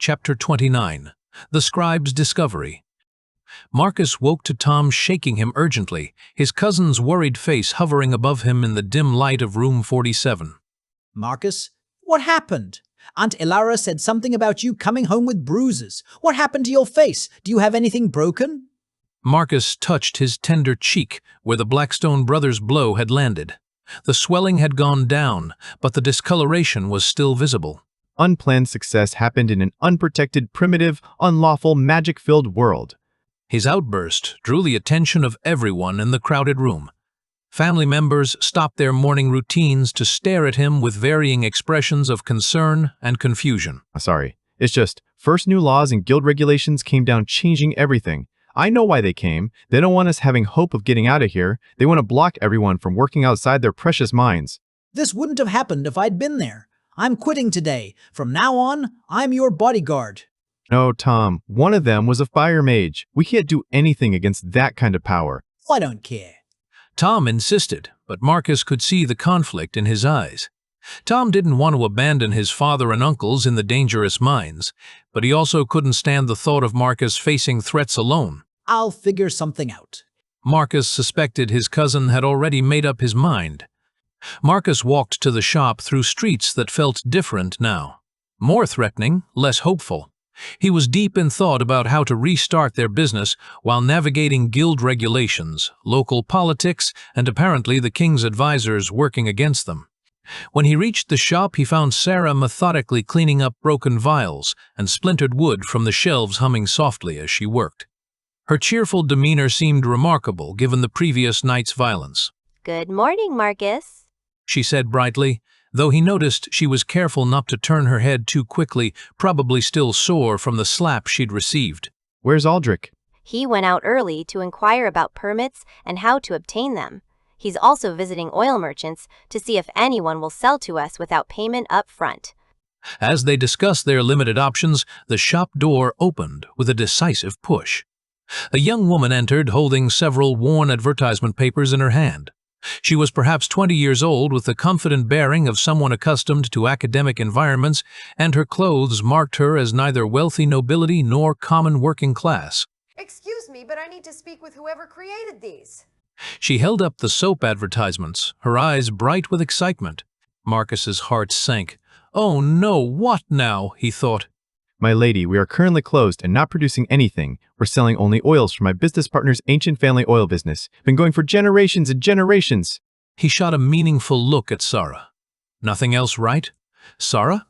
Chapter 29. The Scribe's Discovery. Marcus woke to Tom shaking him urgently, his cousin's worried face hovering above him in the dim light of room 47. Marcus, what happened? Aunt Ilara said something about you coming home with bruises. What happened to your face? Do you have anything broken? Marcus touched his tender cheek where the Blackstone brothers' blow had landed. The swelling had gone down, but the discoloration was still visible. Unplanned success happened in an unprotected, primitive, unlawful, magic-filled world. His outburst drew the attention of everyone in the crowded room. Family members stopped their morning routines to stare at him with varying expressions of concern and confusion. Sorry, it's just, first new laws and guild regulations came down changing everything. I know why they came. They don't want us having hope of getting out of here. They want to block everyone from working outside their precious minds. This wouldn't have happened if I'd been there. I'm quitting today. From now on, I'm your bodyguard. No, Tom, one of them was a fire mage. We can't do anything against that kind of power. I don't care. Tom insisted, but Marcus could see the conflict in his eyes. Tom didn't want to abandon his father and uncles in the dangerous mines, but he also couldn't stand the thought of Marcus facing threats alone. I'll figure something out. Marcus suspected his cousin had already made up his mind. Marcus walked to the shop through streets that felt different now. More threatening, less hopeful. He was deep in thought about how to restart their business while navigating guild regulations, local politics, and apparently the king's advisors working against them. When he reached the shop, he found Sarah methodically cleaning up broken vials and splintered wood from the shelves, humming softly as she worked. Her cheerful demeanor seemed remarkable given the previous night's violence. Good morning, Marcus, she said brightly, though he noticed she was careful not to turn her head too quickly, probably still sore from the slap she'd received. Where's Aldrich? He went out early to inquire about permits and how to obtain them. He's also visiting oil merchants to see if anyone will sell to us without payment up front. As they discussed their limited options, the shop door opened with a decisive push. A young woman entered holding several worn advertisement papers in her hand. She was perhaps 20 years old with the confident bearing of someone accustomed to academic environments, and her clothes marked her as neither wealthy nobility nor common working class. Excuse me, but I need to speak with whoever created these. She held up the soap advertisements, her eyes bright with excitement. Marcus's heart sank. Oh no, what now? He thought. My lady, we are currently closed and not producing anything. We're selling only oils from my business partner's ancient family oil business. Been going for generations and generations. He shot a meaningful look at Sarah. Nothing else, right? Sarah?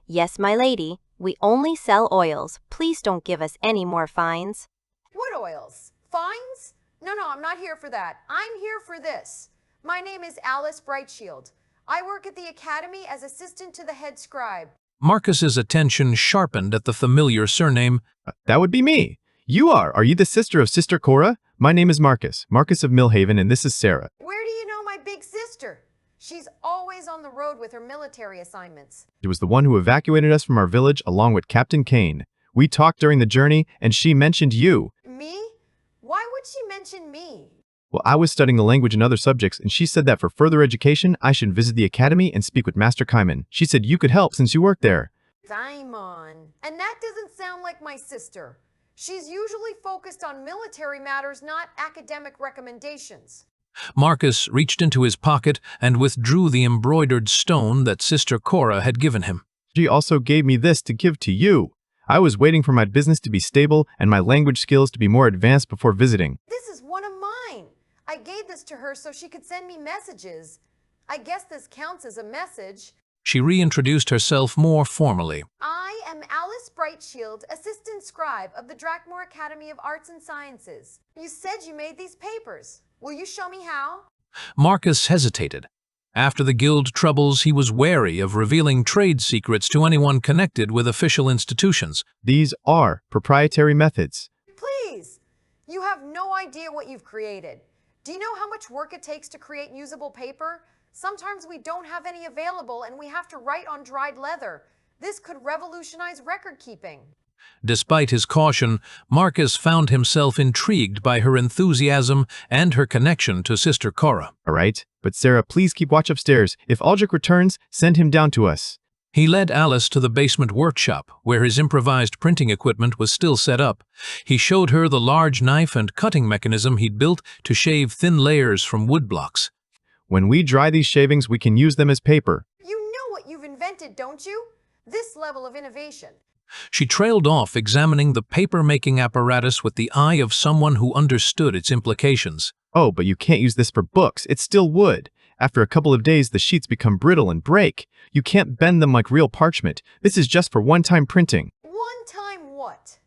Yes, my lady. We only sell oils. Please don't give us any more fines. What oils? Fines? No, I'm not here for that. I'm here for this. My name is Alice Brightshield. I work at the academy as assistant to the head scribe. Marcus's attention sharpened at the familiar surname. That would be me. You are. Are you the sister of Sister Cora? My name is Marcus of Millhaven, and this is Sarah. Where do you know my big sister? She's always on the road with her military assignments. It was the one who evacuated us from our village along with Captain Kane. We talked during the journey, and she mentioned you. Me? Why would she mention me? Well, I was studying the language and other subjects, and she said that for further education, I should visit the academy and speak with Master Kaiman. She said you could help since you work there. Daimon. And that doesn't sound like my sister. She's usually focused on military matters, not academic recommendations. Marcus reached into his pocket and withdrew the embroidered stone that Sister Cora had given him. She also gave me this to give to you. I was waiting for my business to be stable and my language skills to be more advanced before visiting. This is one of mine. I gave this to her so she could send me messages. I guess this counts as a message. She reintroduced herself more formally. I am Alice Brightshield, assistant scribe of the Drakmore Academy of Arts and Sciences. You said you made these papers. Will you show me how? Marcus hesitated. After the guild troubles, he was wary of revealing trade secrets to anyone connected with official institutions. These are proprietary methods. Please! You have no idea what you've created. Do you know how much work it takes to create usable paper? Sometimes we don't have any available and we have to write on dried leather. This could revolutionize record keeping. Despite his caution, Marcus found himself intrigued by her enthusiasm and her connection to Sister Cora. All right, but Sarah, please keep watch upstairs. If Aldrich returns, send him down to us. He led Alice to the basement workshop, where his improvised printing equipment was still set up. He showed her the large knife and cutting mechanism he'd built to shave thin layers from wood blocks. When we dry these shavings, we can use them as paper. You know what you've invented, don't you? This level of innovation. She trailed off, examining the paper-making apparatus with the eye of someone who understood its implications. Oh, but you can't use this for books. It's still wood. After a couple of days, the sheets become brittle and break. You can't bend them like real parchment. This is just for one-time printing. One time what?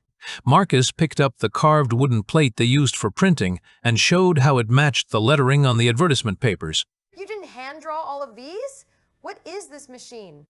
Marcus picked up the carved wooden plate they used for printing and showed how it matched the lettering on the advertisement papers. You didn't hand-draw all of these? What is this machine?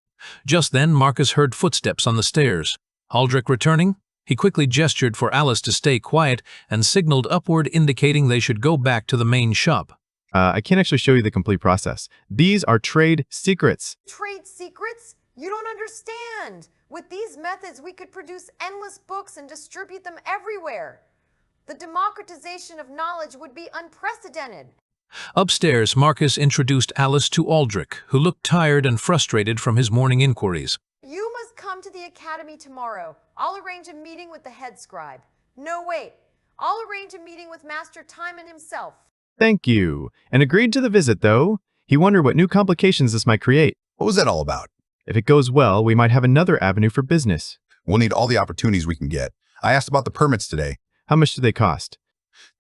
Just then, Marcus heard footsteps on the stairs. Aldrich returning, he quickly gestured for Alice to stay quiet and signaled upward, indicating they should go back to the main shop. I can't actually show you the complete process. These are trade secrets. Trade secrets? You don't understand. With these methods, we could produce endless books and distribute them everywhere. The democratization of knowledge would be unprecedented. Upstairs, Marcus introduced Alice to Aldrich, who looked tired and frustrated from his morning inquiries. You must come to the academy tomorrow. I'll arrange a meeting with the head scribe. No, wait. I'll arrange a meeting with Master Timon himself. Thank you. And agreed to the visit, though. He wondered what new complications this might create. What was that all about? If it goes well, we might have another avenue for business. We'll need all the opportunities we can get. I asked about the permits today. How much do they cost?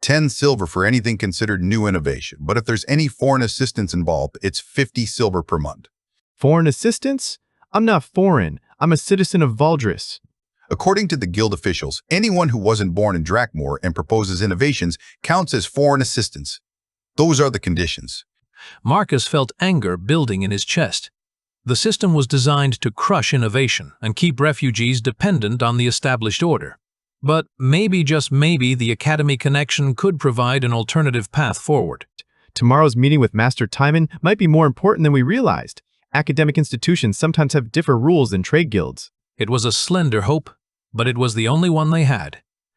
10 silver for anything considered new innovation. But if there's any foreign assistance involved, it's 50 silver per month. Foreign assistance? I'm not foreign. I'm a citizen of Valdris. According to the guild officials, anyone who wasn't born in Drakmor and proposes innovations counts as foreign assistance. Those are the conditions. Marcus felt anger building in his chest. The system was designed to crush innovation and keep refugees dependent on the established order. But maybe, just maybe, the Academy connection could provide an alternative path forward. Tomorrow's meeting with Master Timon might be more important than we realized. Academic institutions sometimes have different rules than trade guilds. It was a slender hope, but it was the only one they had.